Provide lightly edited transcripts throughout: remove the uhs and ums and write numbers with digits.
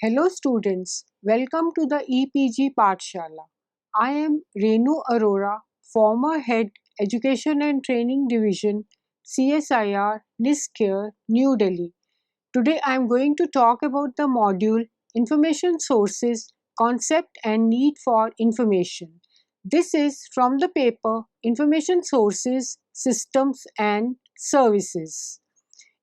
Hello students, welcome to the EPG Pathshala. I am Renu Arora, former Head Education and Training Division, CSIR, NISCARE, New Delhi. Today I am going to talk about the module Information Sources, Concept and Need for Information. This is from the paper Information Sources, Systems and Services.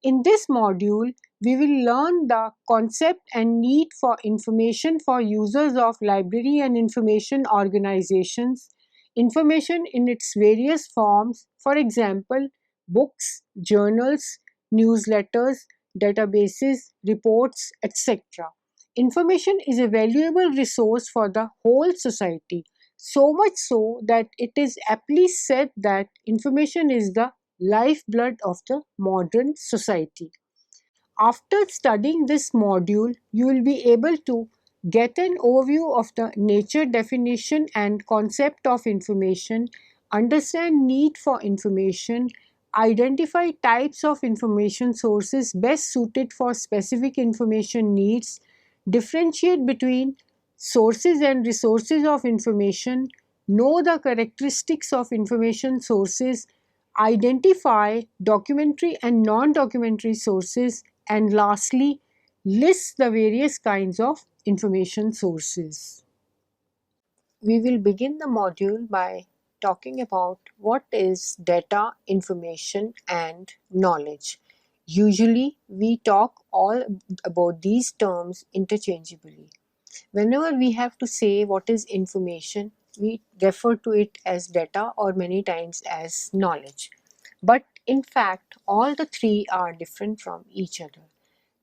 In this module, we will learn the concept and need for information for users of library and information organizations, information in its various forms, for example, books, journals, newsletters, databases, reports, etc. Information is a valuable resource for the whole society, so much so that it is aptly said that information is the lifeblood of the modern society. After studying this module, you will be able to get an overview of the nature, definition and concept of information, understand need for information, identify types of information sources best suited for specific information needs, differentiate between sources and resources of information, know the characteristics of information sources, identify documentary and non-documentary sources, and lastly, list the various kinds of information sources. We will begin the module by talking about what is data, information and knowledge. Usually, we talk all about these terms interchangeably. Whenever we have to say what is information, we refer to it as data or many times as knowledge. But in fact, all the three are different from each other.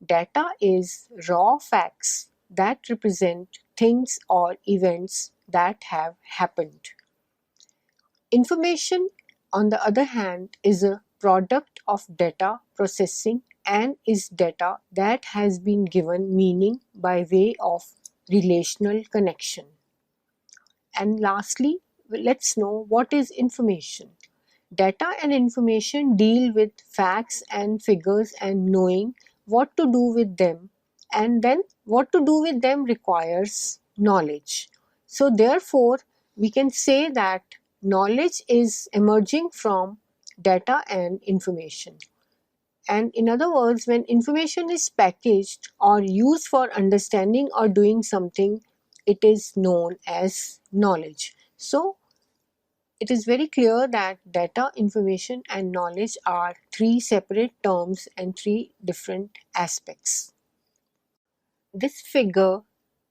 Data is raw facts that represent things or events that have happened. Information, on the other hand, is a product of data processing and is data that has been given meaning by way of relational connection. And lastly, let's know what is information. Data and information deal with facts and figures and knowing what to do with them, and then what to do with them requires knowledge. So therefore, we can say that knowledge is emerging from data and information. And in other words, when information is packaged or used for understanding or doing something, it is known as knowledge. So it is very clear that data, information and knowledge are three separate terms and three different aspects. This figure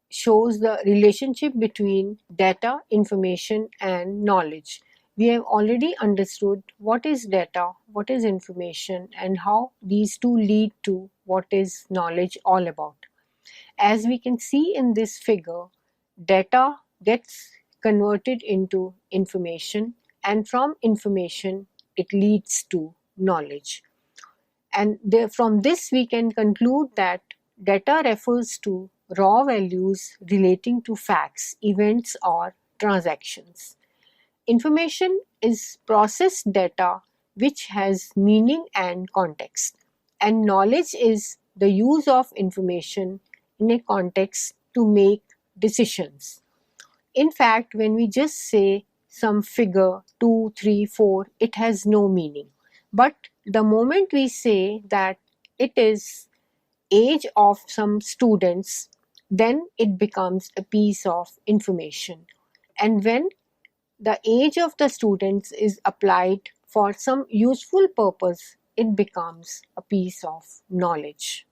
shows the relationship between data, information and knowledge. We have already understood what is data, what is information and how these two lead to what is knowledge all about. As we can see in this figure, data gets converted into information and from information it leads to knowledge. And from this we can conclude that data refers to raw values relating to facts, events or transactions. Information is processed data which has meaning and context, and knowledge is the use of information in a context to make decisions. In fact, when we just say some figure 2, 3, 4, it has no meaning. But the moment we say that it is age of some students, then it becomes a piece of information. And when the age of the students is applied for some useful purpose, it becomes a piece of knowledge.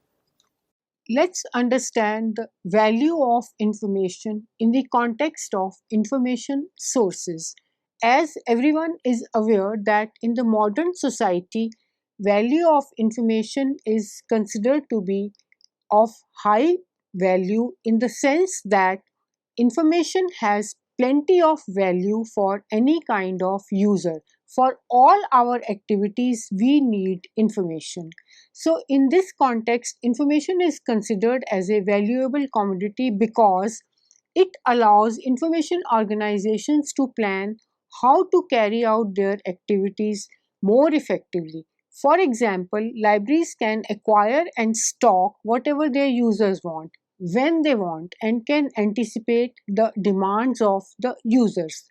Let's understand the value of information in the context of information sources. As everyone is aware that in the modern society, value of information is considered to be of high value in the sense that information has plenty of value for any kind of user. For all our activities, we need information. So, in this context, information is considered as a valuable commodity because it allows information organizations to plan how to carry out their activities more effectively. For example, libraries can acquire and stock whatever their users want. when they want and can anticipate the demands of the users.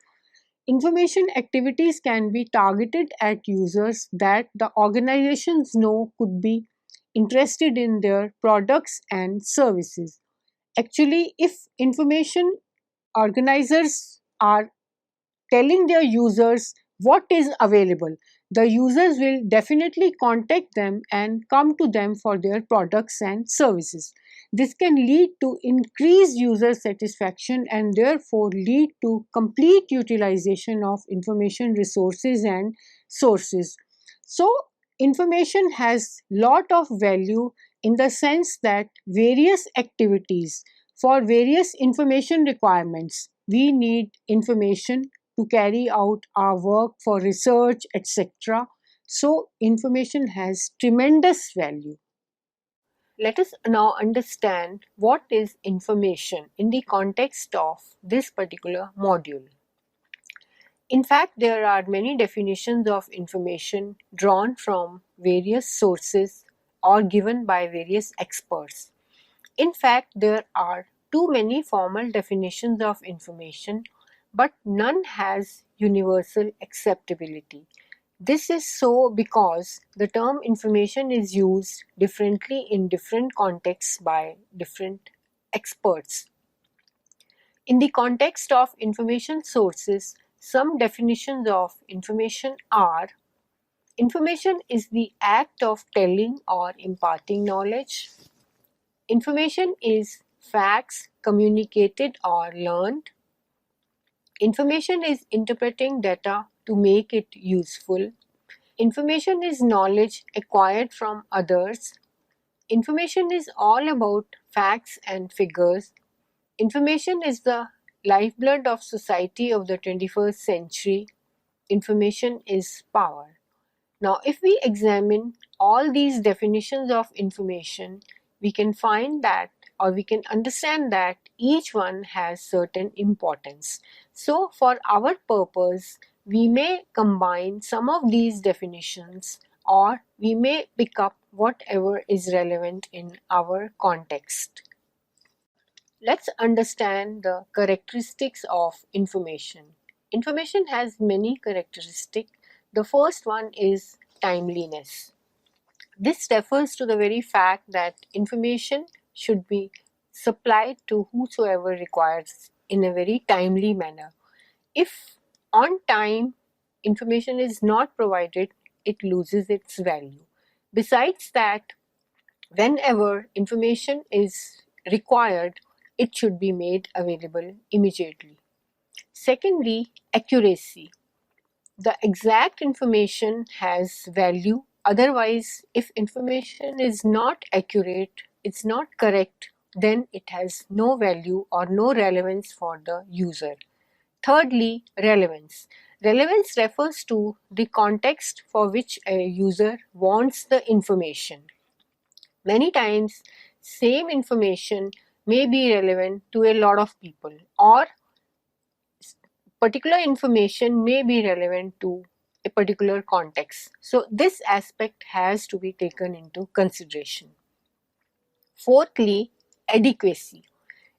Information activities can be targeted at users that the organizations know could be interested in their products and services. Actually, if information organizers are telling their users what is available, the users will definitely contact them and come to them for their products and services. This can lead to increased user satisfaction and therefore lead to complete utilization of information resources and sources. So, information has lot of value in the sense that various activities for various information requirements, we need information to carry out our work for research, etc. So, information has tremendous value. Let us now understand what is information in the context of this particular module. In fact, there are many definitions of information drawn from various sources or given by various experts. In fact, there are too many formal definitions of information, but none has universal acceptability. This is so because the term information is used differently in different contexts by different experts. In the context of information sources, some definitions of information are: information is the act of telling or imparting knowledge. Information is facts communicated or learned. Information is interpreting data to make it useful. Information is knowledge acquired from others. Information is all about facts and figures. Information is the lifeblood of society of the 21st century. Information is power. Now, if we examine all these definitions of information, we can find that, or we can understand that each one has certain importance. So, for our purpose, we may combine some of these definitions, or we may pick up whatever is relevant in our context. Let's understand the characteristics of information. Information has many characteristics. The first one is timeliness. This refers to the very fact that information should be supplied to whosoever requires in a very timely manner. If on time information is not provided, it loses its value. Besides that, whenever information is required, it should be made available immediately. Secondly, accuracy. The exact information has value. Otherwise, if information is not accurate, it's not correct, then it has no value or no relevance for the user. Thirdly, relevance. Relevance refers to the context for which a user wants the information. Many times, same information may be relevant to a lot of people, or particular information may be relevant to a particular context. So, this aspect has to be taken into consideration. Fourthly, adequacy.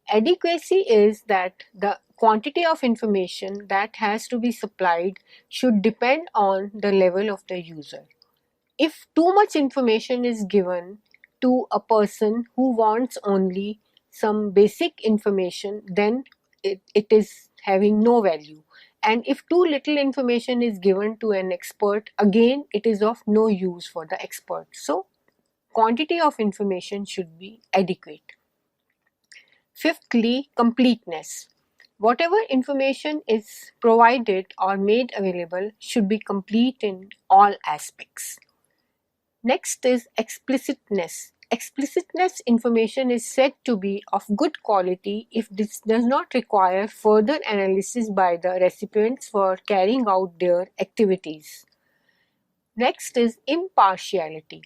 Adequacy is that the quantity of information that has to be supplied should depend on the level of the user. If too much information is given to a person who wants only some basic information, then it is having no value. And if too little information is given to an expert, again it is of no use for the expert. So, quantity of information should be adequate. Fifthly, completeness. Whatever information is provided or made available should be complete in all aspects. Next is explicitness. Explicitness information is said to be of good quality if this does not require further analysis by the recipients for carrying out their activities. Next is impartiality.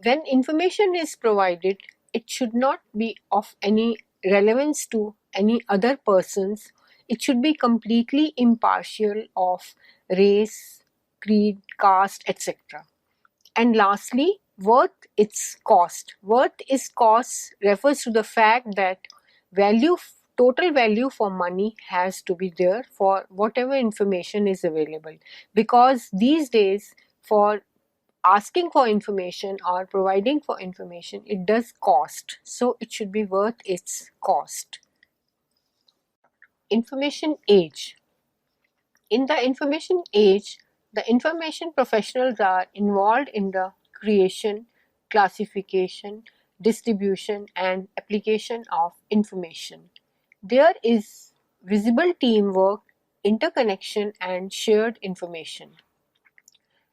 When information is provided, it should not be of any relevance to any other persons. It should be completely impartial of race, creed, caste, etc. And lastly, worth its cost. Worth its cost refers to the fact that value, total value for money has to be there for whatever information is available, because these days for asking for information or providing for information, it does cost, so it should be worth its cost. Information age. In the information age, the information professionals are involved in the creation, classification, distribution, and application of information. There is visible teamwork, interconnection, and shared information.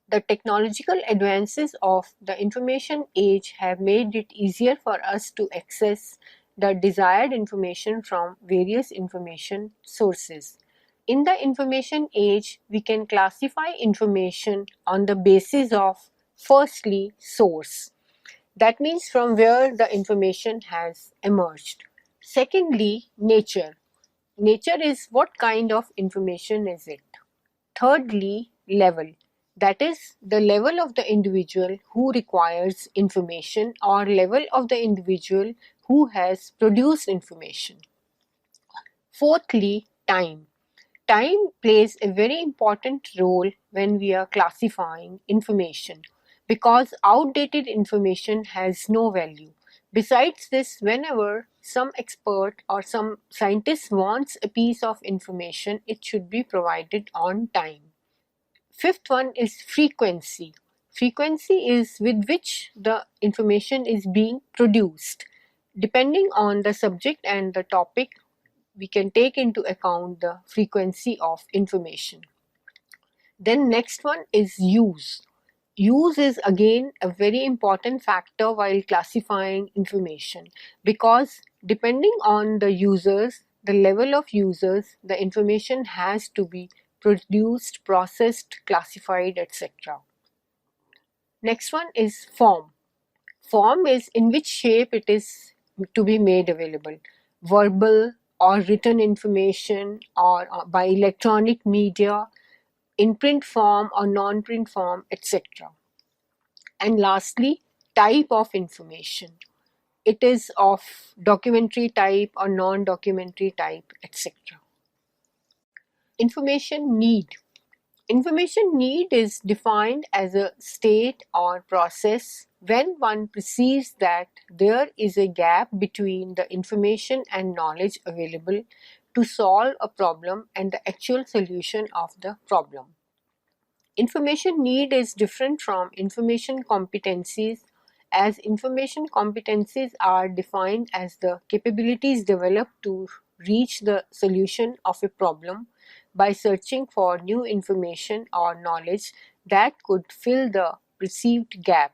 The technological advances of the information age have made it easier for us to access the desired information from various information sources. In the information age, we can classify information on the basis of, firstly, source. That means from where the information has emerged. Secondly, nature. Nature is what kind of information is it? Thirdly, level. That is the level of the individual who requires information or level of the individual who has produced information. Fourthly, time. Time plays a very important role when we are classifying information, because outdated information has no value. Besides this, whenever some expert or some scientist wants a piece of information, it should be provided on time. Fifth one is frequency. Frequency is with which the information is being produced. Depending on the subject and the topic, we can take into account the frequency of information. Then next one is use. Use is again a very important factor while classifying information, because depending on the users, the level of users, the information has to be produced, processed, classified, etc. Next one is form. Form is in which shape it is to be made available. Verbal or written information, or by electronic media, in print form or non-print form, etc. And lastly, type of information. It is of documentary type or non-documentary type, etc. Information need. Information need is defined as a state or process when one perceives that there is a gap between the information and knowledge available to solve a problem and the actual solution of the problem. Information need is different from information competencies, as information competencies are defined as the capabilities developed to reach the solution of a problem by searching for new information or knowledge that could fill the perceived gap.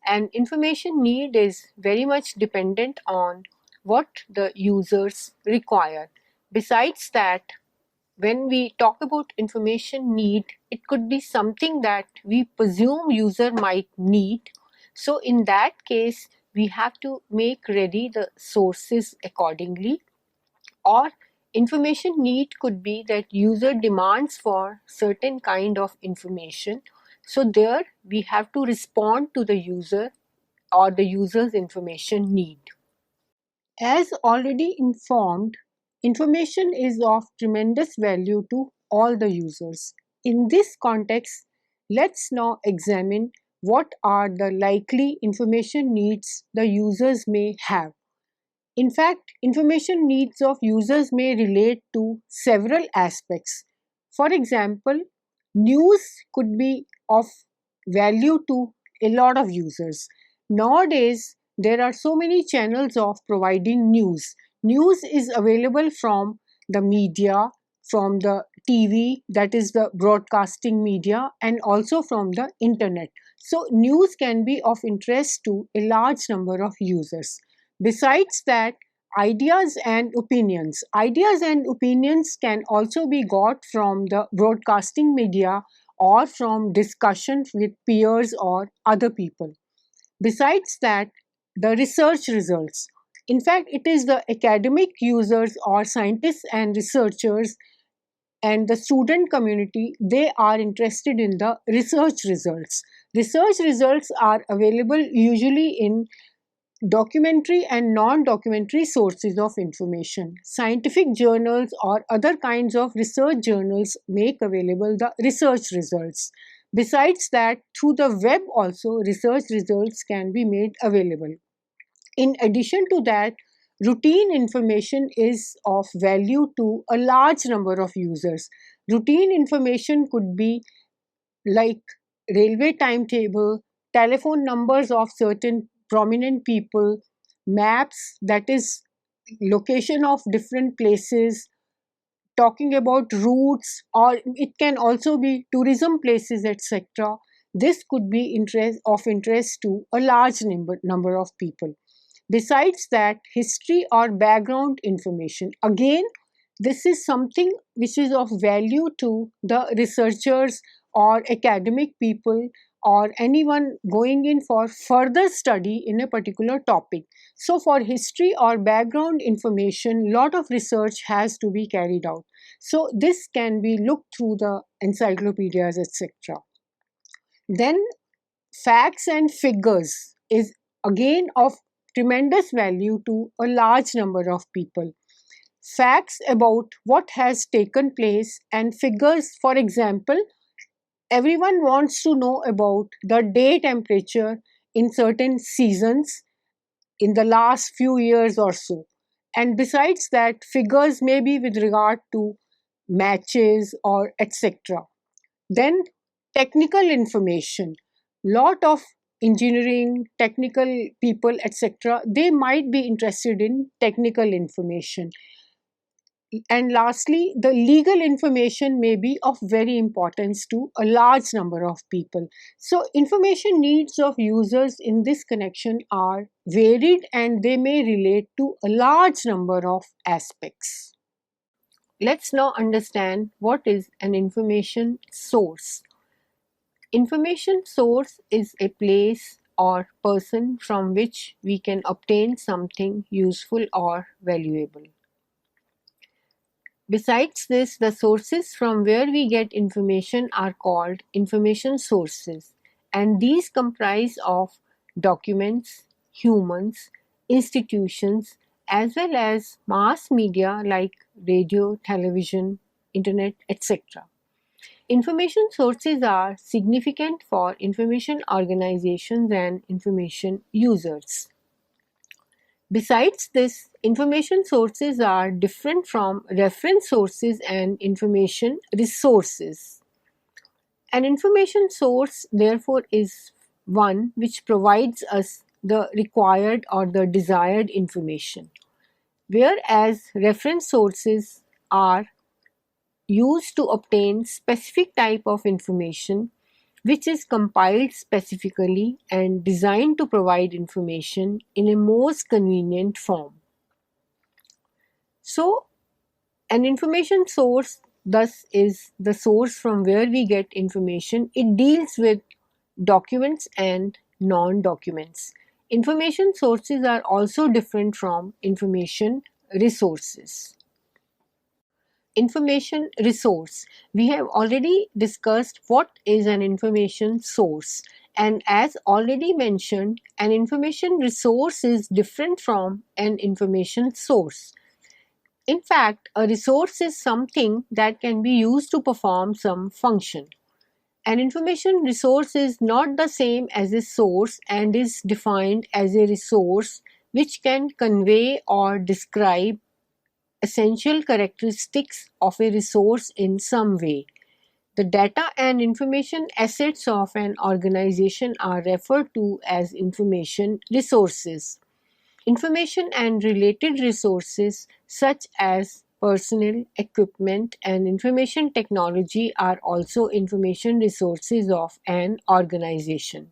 And information need is very much dependent on what the users require. Besides that, when we talk about information need, it could be something that we presume user might need. So in that case, we have to make ready the sources accordingly. Or information need could be that user demands for certain kind of information. So there we have to respond to the user or the user's information need. As already informed, information is of tremendous value to all the users. In this context, let's now examine what are the likely information needs the users may have. In fact, information needs of users may relate to several aspects. For example, news could be of value to a lot of users. Nowadays, there are so many channels of providing news. News is available from the media, from the TV, that is the broadcasting media, and also from the internet. So, news can be of interest to a large number of users. Besides that, ideas and opinions. Ideas and opinions can also be got from the broadcasting media or from discussion with peers or other people. Besides that, the research results. In fact, it is the academic users or scientists and researchers and the student community, they are interested in the research results. Research results are available usually in documentary and non-documentary sources of information. Scientific journals or other kinds of research journals make available the research results. Besides that, through the web also research results can be made available. In addition to that, routine information is of value to a large number of users. Routine information could be like railway timetable, telephone numbers of certain prominent people, maps, that is location of different places, talking about routes, or it can also be tourism places, etc. This could be of interest to a large number of people. Besides that, history or background information. Again, this is something which is of value to the researchers or academic people or anyone going in for further study in a particular topic. So for history or background information, lot of research has to be carried out. So this can be looked through the encyclopedias, etc. Then facts and figures is again of tremendous value to a large number of people. Facts about what has taken place and figures, for example, everyone wants to know about the day temperature in certain seasons in the last few years or so. And besides that, figures may be with regard to matches or etc. Then technical information. Lot of engineering, technical people, etc. They might be interested in technical information. And lastly, the legal information may be of very importance to a large number of people. So information needs of users in this connection are varied and they may relate to a large number of aspects. Let's now understand what is an information source. Information source is a place or person from which we can obtain something useful or valuable. Besides this, the sources from where we get information are called information sources, and these comprise of documents, humans, institutions, as well as mass media like radio, television, internet, etc. Information sources are significant for information organizations and information users. Besides this, information sources are different from reference sources and information resources. An information source, therefore, is one which provides us the required or the desired information, whereas reference sources are used to obtain specific type of information which is compiled specifically and designed to provide information in a most convenient form. So, an information source thus is the source from where we get information. It deals with documents and non-documents. Information sources are also different from information resources. Information resource. We have already discussed what is an information source, and as already mentioned, an information resource is different from an information source. In fact, a resource is something that can be used to perform some function. An information resource is not the same as a source and is defined as a resource which can convey or describe essential characteristics of a resource in some way. The data and information assets of an organization are referred to as information resources. Information and related resources such as personnel, equipment, and information technology are also information resources of an organization.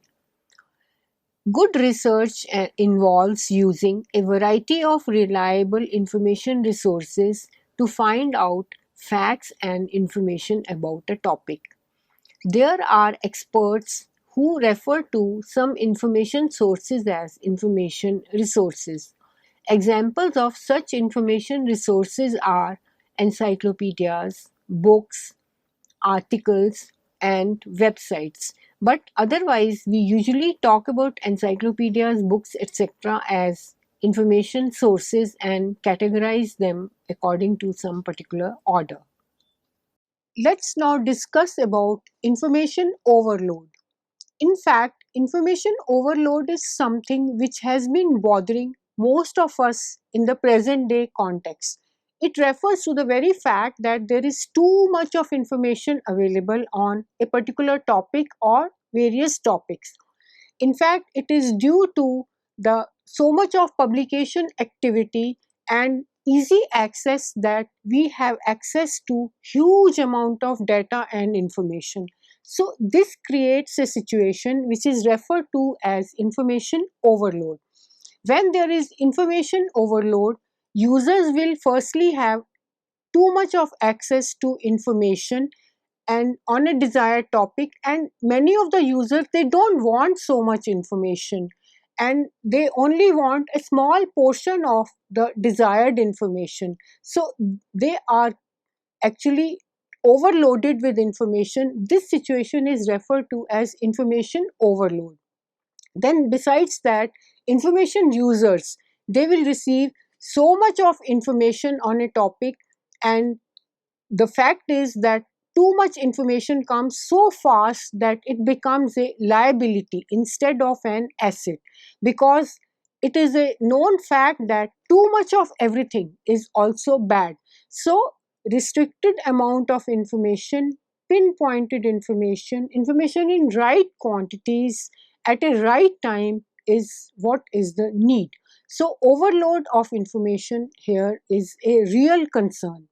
Good research involves using a variety of reliable information resources to find out facts and information about a topic. There are experts who refer to some information sources as information resources. Examples of such information resources are encyclopedias, books, articles, and websites. But otherwise, we usually talk about encyclopedias, books, etc. as information sources and categorize them according to some particular order. Let's now discuss about information overload. In fact, information overload is something which has been bothering most of us in the present day context. It refers to the very fact that there is too much of information available on a particular topic or various topics. In fact, it is due to the so much of publication activity and easy access that we have access to huge amount of data and information. So this creates a situation which is referred to as information overload. When there is information overload, users will firstly have too much of access to information and on a desired topic, and many of the users, they don't want so much information and they only want a small portion of the desired information. So they are actually overloaded with information. This situation is referred to as information overload. Then besides that, information users, they will receive so much of information on a topic, and the fact is that too much information comes so fast that it becomes a liability instead of an asset, because it is a known fact that too much of everything is also bad. So restricted amount of information, pinpointed information, information in right quantities at a right time is what is the need. So overload of information here is a real concern.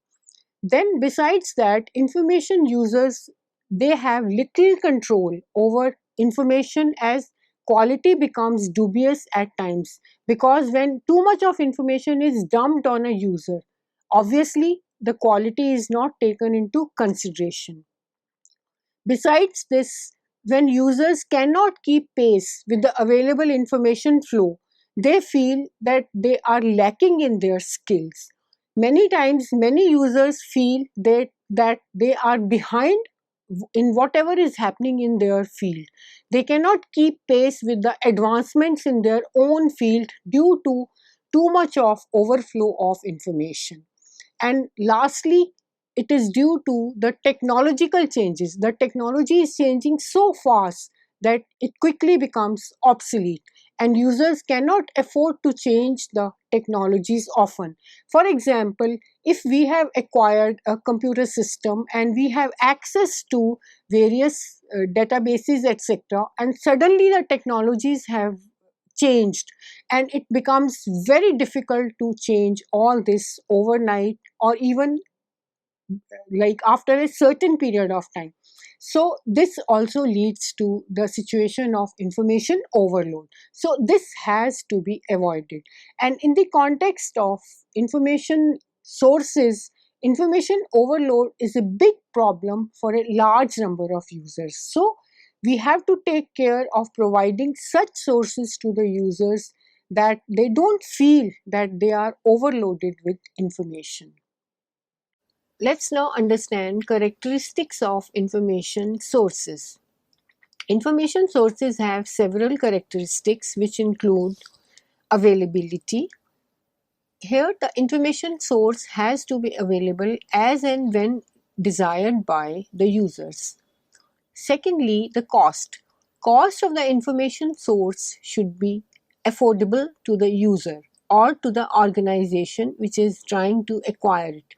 Then besides that, information users, they have little control over information as quality becomes dubious at times, because when too much of information is dumped on a user, obviously the quality is not taken into consideration. Besides this, when users cannot keep pace with the available information flow, they feel that they are lacking in their skills. Many times, many users feel that they are behind in whatever is happening in their field. They cannot keep pace with the advancements in their own field due to too much of overflow of information. And lastly, it is due to the technological changes. The technology is changing so fast that it quickly becomes obsolete, and users cannot afford to change the technologies often. For example, if we have acquired a computer system and we have access to various databases, etc., and suddenly the technologies have changed, and it becomes very difficult to change all this overnight or even like after a certain period of time. So this also leads to the situation of information overload. So this has to be avoided. And in the context of information sources, information overload is a big problem for a large number of users. So we have to take care of providing such sources to the users that they don't feel that they are overloaded with information. Let's now understand characteristics of information sources. Information sources have several characteristics which include availability. Here, the information source has to be available as and when desired by the users. Secondly, the cost. Cost of the information source should be affordable to the user or to the organization which is trying to acquire it.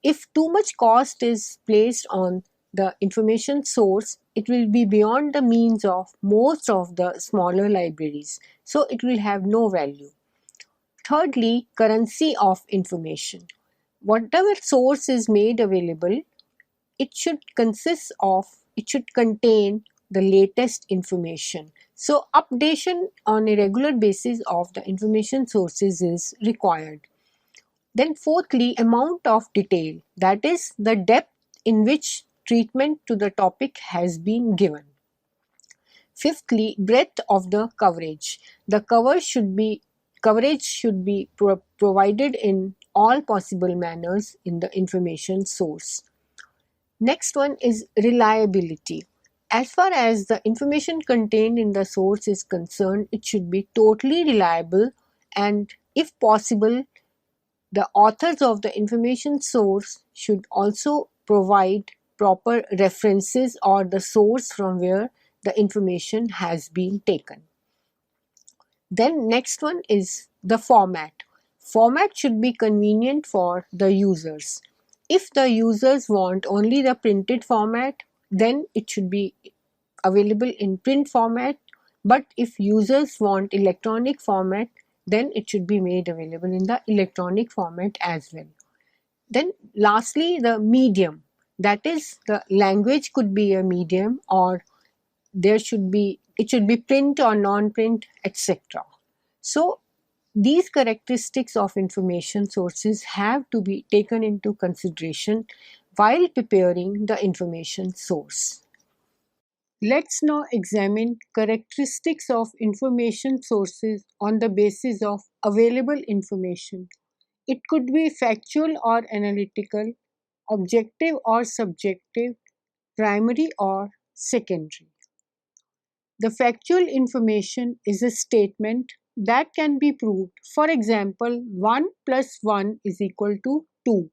If too much cost is placed on the information source, it will be beyond the means of most of the smaller libraries. So it will have no value. Thirdly, currency of information. Whatever source is made available, it should contain the latest information. So updation on a regular basis of the information sources is required. Then fourthly, amount of detail, that is the depth in which treatment to the topic has been given. Fifthly, breadth of the coverage. The coverage should be provided in all possible manners in the information source. Next one is reliability. As far as the information contained in the source is concerned, it should be totally reliable, and if possible, the authors of the information source should also provide proper references or the source from where the information has been taken. Then next one is the format. Format should be convenient for the users. If the users want only the printed format, then it should be available in print format, but if users want electronic format, then it should be made available in the electronic format as well. Then lastly, the medium, that is the language could be a medium, or it should be print or non-print, etc. So these characteristics of information sources have to be taken into consideration while preparing the information source. Let's now examine characteristics of information sources on the basis of available information. It could be factual or analytical, objective or subjective, primary or secondary. The factual information is a statement that can be proved. For example, 1 plus 1 is equal to 2.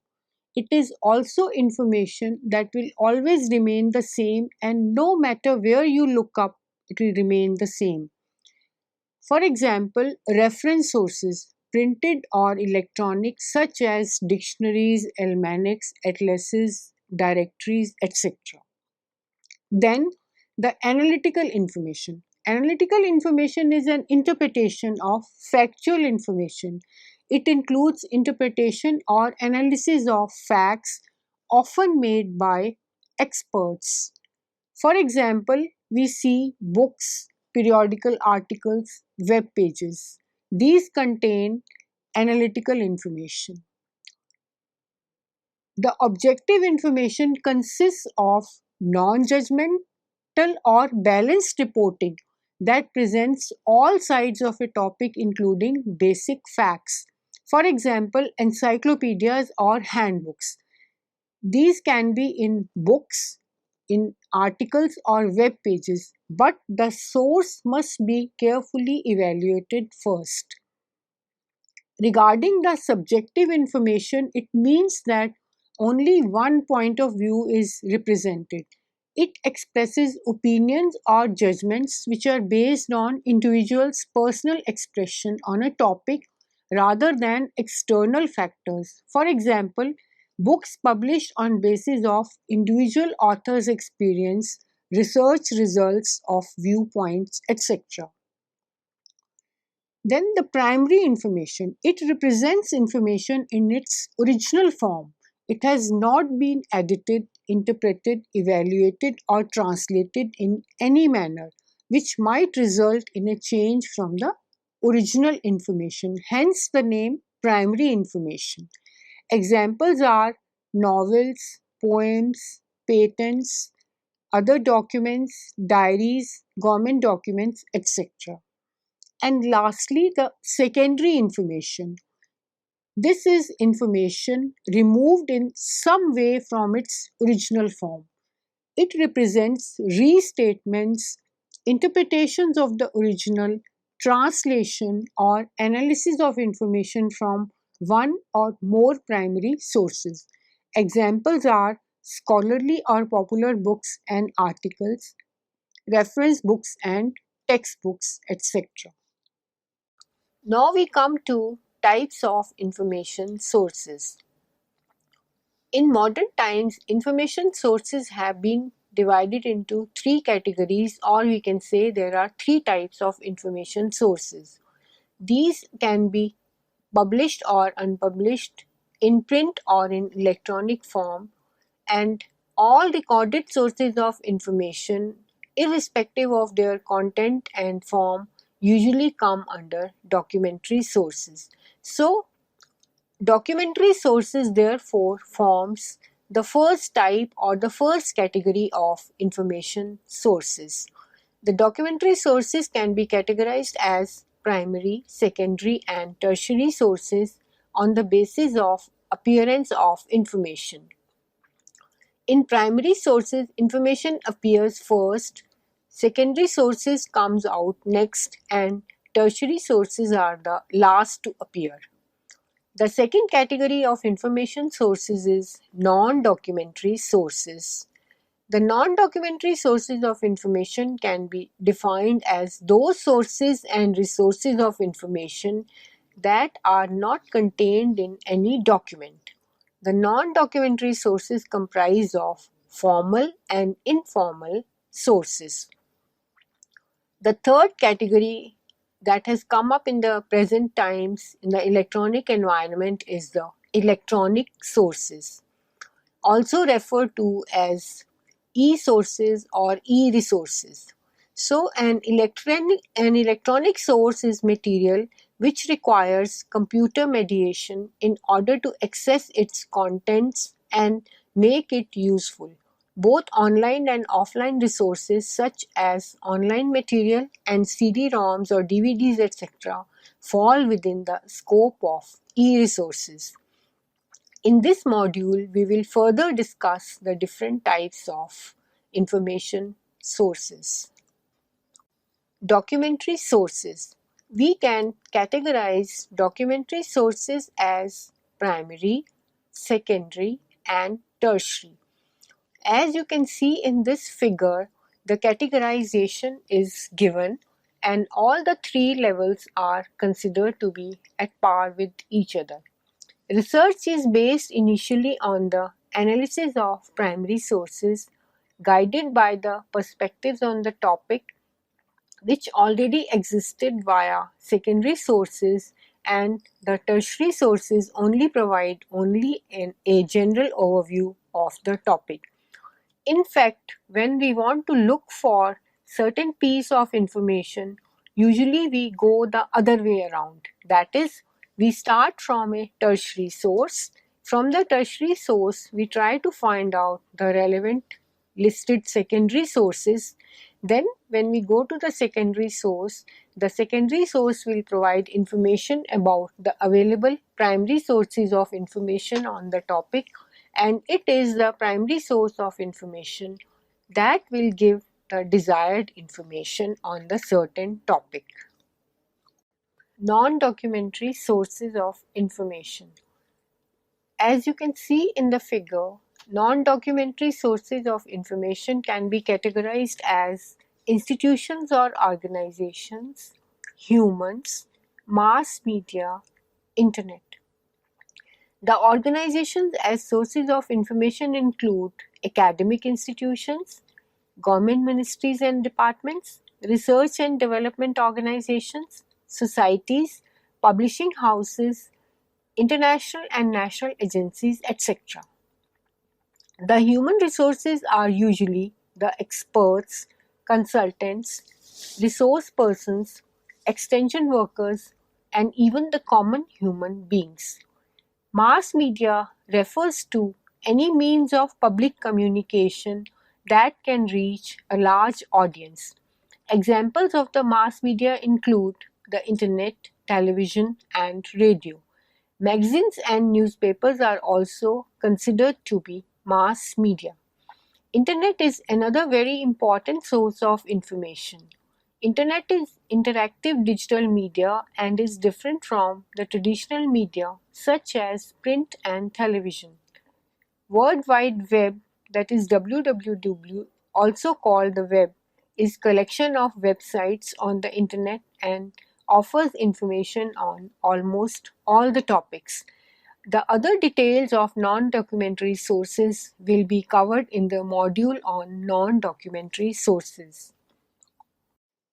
It is also information that will always remain the same, and no matter where you look up, it will remain the same. For example, reference sources, printed or electronic, such as dictionaries, almanacs, atlases, directories, etc. Then the analytical information. Analytical information is an interpretation of factual information. It includes interpretation or analysis of facts, often made by experts. For example, we see books, periodical articles, web pages. These contain analytical information. The objective information consists of non-judgmental or balanced reporting that presents all sides of a topic, including basic facts. For example, encyclopedias or handbooks. These can be in books, in articles or web pages, but the source must be carefully evaluated first. Regarding the subjective information, it means that only one point of view is represented. It expresses opinions or judgments which are based on individuals' personal expression on a topic rather than external factors. For example, books published on basis of individual authors' experience, research results of viewpoints, etc. Then the primary information, it represents information in its original form. It has not been edited, interpreted, evaluated, or translated in any manner, which might result in a change from the original information, hence the name primary information. Examples are novels, poems, patents, other documents, diaries, government documents, etc. And lastly, the secondary information. This is information removed in some way from its original form. It represents restatements, interpretations of the original, translation, or analysis of information from one or more primary sources. Examples are scholarly or popular books and articles, reference books and textbooks, etc. Now we come to types of information sources. In modern times, information sources have been divided into three categories, or we can say there are three types of information sources. These can be published or unpublished, in print or in electronic form, and all recorded sources of information, irrespective of their content and form, usually come under documentary sources. So, documentary sources therefore forms the first type or the first category of information sources. The documentary sources can be categorized as primary, secondary, and tertiary sources on the basis of appearance of information. In primary sources, information appears first, secondary sources comes out next, and tertiary sources are the last to appear. The second category of information sources is non-documentary sources. The non-documentary sources of information can be defined as those sources and resources of information that are not contained in any document. The non-documentary sources comprise of formal and informal sources. The third category that has come up in the present times in the electronic environment is the electronic sources, also referred to as e-sources or e-resources. So an electronic source is material which requires computer mediation in order to access its contents and make it useful. Both online and offline resources such as online material and CD-ROMs or DVDs etc. fall within the scope of e-resources. In this module, we will further discuss the different types of information sources. Documentary sources. We can categorize documentary sources as primary, secondary, and tertiary. As you can see in this figure, the categorization is given and all the three levels are considered to be at par with each other. Research is based initially on the analysis of primary sources, guided by the perspectives on the topic which already existed via secondary sources, and the tertiary sources only provide a general overview of the topic. In fact, when we want to look for certain piece of information, usually we go the other way around. That is, we start from a tertiary source. From the tertiary source, we try to find out the relevant listed secondary sources. Then when we go to the secondary source will provide information about the available primary sources of information on the topic, and it is the primary source of information that will give the desired information on the certain topic. Non-documentary sources of information. As you can see in the figure, non-documentary sources of information can be categorized as institutions or organizations, humans, mass media, internet. The organizations as sources of information include academic institutions, government ministries and departments, research and development organizations, societies, publishing houses, international and national agencies, etc. The human resources are usually the experts, consultants, resource persons, extension workers, and even the common human beings. Mass media refers to any means of public communication that can reach a large audience. Examples of the mass media include the internet, television, and radio. Magazines and newspapers are also considered to be mass media. Internet is another very important source of information. Internet is interactive digital media and is different from the traditional media such as print and television. World Wide Web, that is WWW, also called the web, is collection of websites on the internet and offers information on almost all the topics. The other details of non-documentary sources will be covered in the module on non-documentary sources.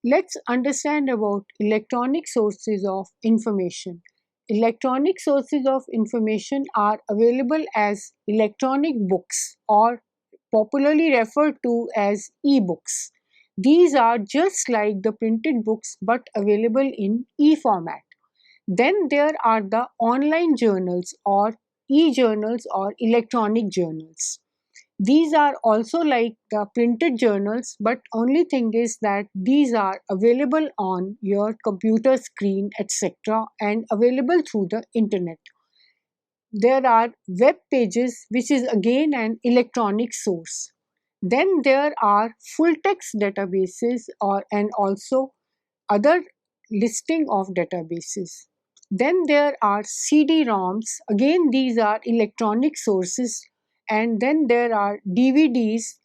Let's understand about electronic sources of information. Electronic sources of information are available as electronic books or popularly referred to as e-books. These are just like the printed books but available in e-format. Then there are the online journals or e-journals or electronic journals. These are also like the printed journals, but only thing is that these are available on your computer screen, etc., and available through the internet. There are web pages, which is again an electronic source. Then there are full text databases and also other listing of databases. Then there are CD-ROMs, again these are electronic sources, and then there are DVDs,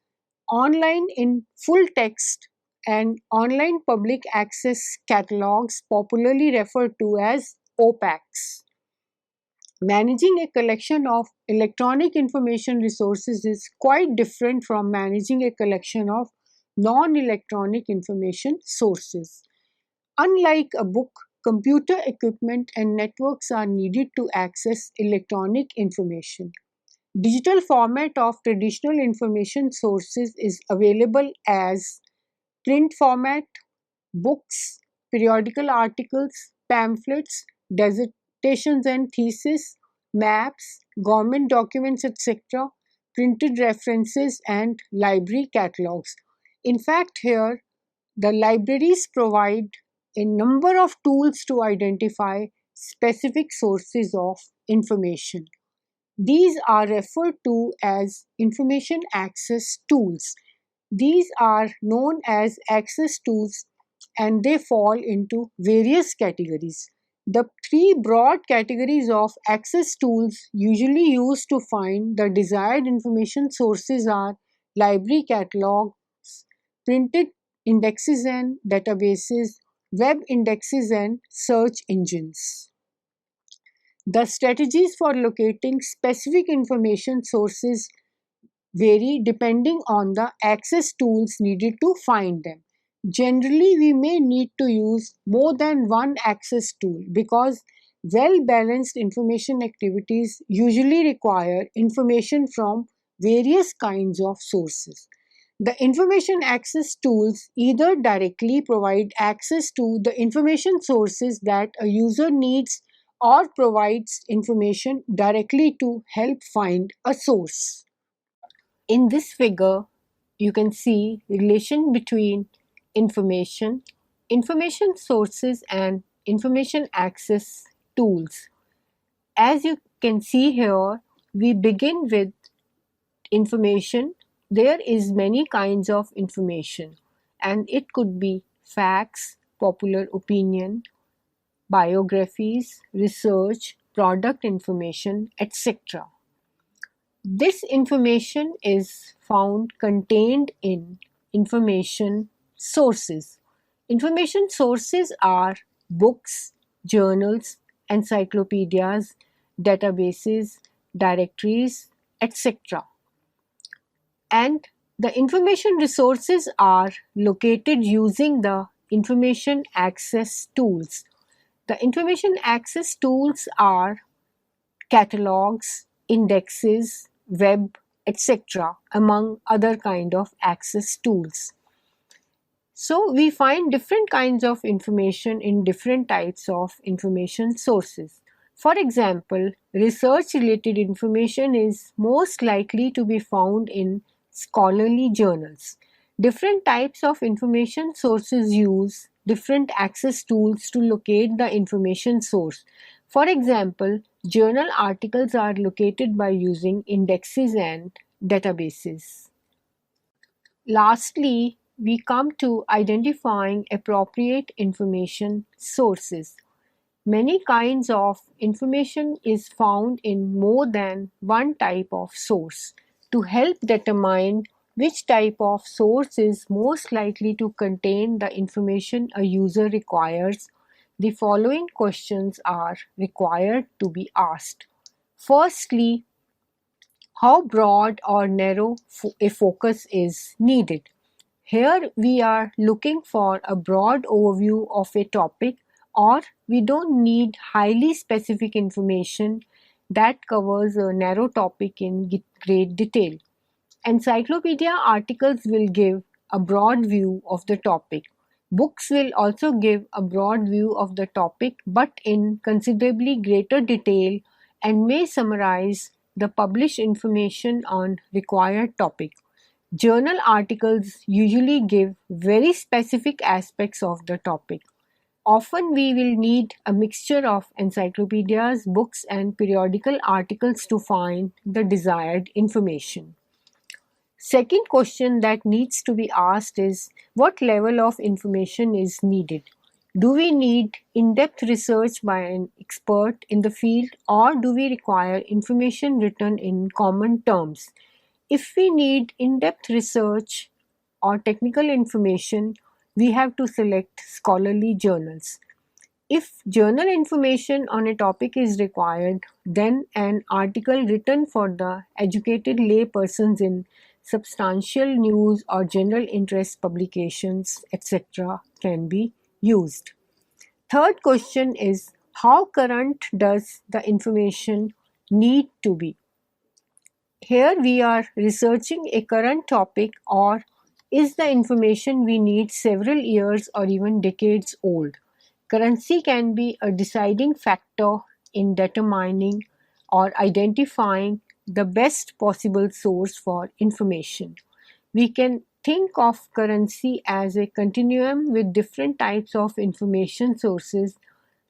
online in full text, and online public access catalogs, popularly referred to as OPACs. Managing a collection of electronic information resources is quite different from managing a collection of non-electronic information sources. Unlike a book, computer equipment and networks are needed to access electronic information. Digital format of traditional information sources is available as print format, books, periodical articles, pamphlets, dissertations and theses, maps, government documents, etc., printed references, and library catalogs. In fact, here the libraries provide a number of tools to identify specific sources of information. These are referred to as information access tools. These are known as access tools and they fall into various categories. The three broad categories of access tools usually used to find the desired information sources are library catalogs, printed indexes and databases, web indexes, and search engines. The strategies for locating specific information sources vary depending on the access tools needed to find them. Generally, we may need to use more than one access tool because well-balanced information activities usually require information from various kinds of sources. The information access tools either directly provide access to the information sources that a user needs or provides information directly to help find a source. In this figure, you can see relation between information, information sources and information access tools. As you can see here, we begin with information. There is many kinds of information and it could be facts, popular opinion, biographies, research, product information, etc. This information is found contained in information sources. Information sources are books, journals, encyclopedias, databases, directories, etc. And the information resources are located using the information access tools. The information access tools are catalogs, indexes, web, etc., among other kind of access tools. So we find different kinds of information in different types of information sources. For example, research related information is most likely to be found in scholarly journals. Different types of information sources use different access tools to locate the information source. For example, journal articles are located by using indexes and databases. Lastly, we come to identifying appropriate information sources. Many kinds of information is found in more than one type of source. To help determine which type of source is most likely to contain the information a user requires, the following questions are required to be asked. Firstly, how broad or narrow a focus is needed. Here we are looking for a broad overview of a topic, or we don't need highly specific information that covers a narrow topic in great detail. Encyclopedia articles will give a broad view of the topic. Books will also give a broad view of the topic but in considerably greater detail and may summarize the published information on required topic. Journal articles usually give very specific aspects of the topic. Often we will need a mixture of encyclopedias, books, and periodical articles to find the desired information. Second question that needs to be asked is what level of information is needed? Do we need in-depth research by an expert in the field, or do we require information written in common terms? If we need in-depth research or technical information, we have to select scholarly journals. If journal information on a topic is required, then an article written for the educated lay persons in substantial news or general interest publications, etc., can be used. Third question is how current does the information need to be? Here we are researching a current topic, or is the information we need several years or even decades old? Currency can be a deciding factor in determining or identifying the best possible source for information. We can think of currency as a continuum with different types of information sources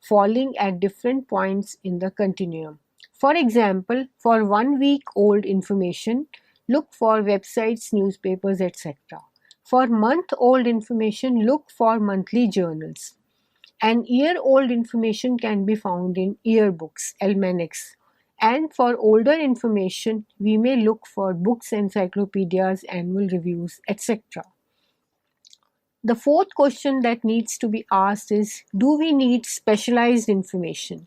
falling at different points in the continuum. For example, for 1 week old information, look for websites, newspapers, etc. For month old information, look for monthly journals. And year-old information can be found in yearbooks, almanacs. And for older information, we may look for books, encyclopedias, annual reviews, etc. The fourth question that needs to be asked is, do we need specialized information?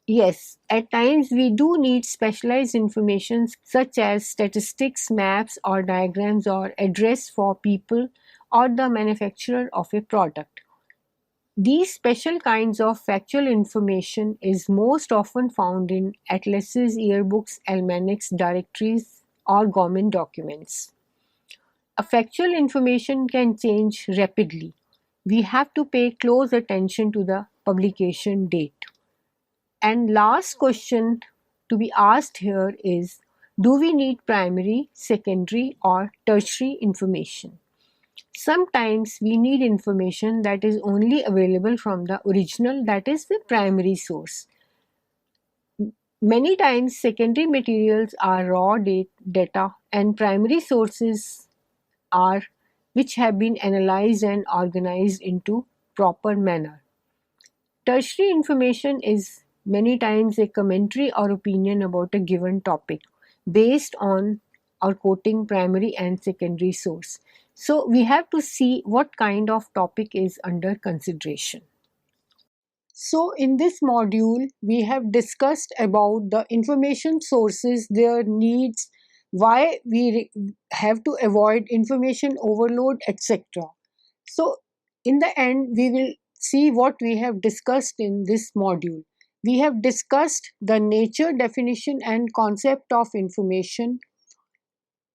Yes, at times we do need specialized information such as statistics, maps or diagrams or address for people or the manufacturer of a product. These special kinds of factual information is most often found in atlases, yearbooks, almanacs, directories, or government documents. A factual information can change rapidly. We have to pay close attention to the publication date. And last question to be asked here is, do we need primary, secondary, or tertiary information? Sometimes we need information that is only available from the original, that is the primary source. Many times secondary materials are raw data and primary sources are which have been analyzed and organized into proper manner. Tertiary information is many times a commentary or opinion about a given topic based on or quoting primary and secondary source. So we have to see what kind of topic is under consideration. So in this module, we have discussed about the information sources, their needs, why we have to avoid information overload, etc. So in the end, we will see what we have discussed in this module. We have discussed the nature, definition, and concept of information.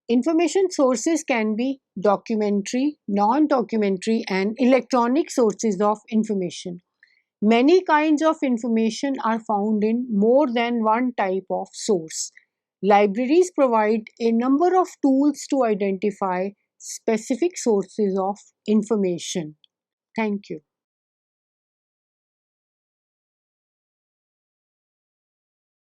Information sources can be documentary, non-documentary, and electronic sources of information. Many kinds of information are found in more than one type of source. Libraries provide a number of tools to identify specific sources of information. Thank you.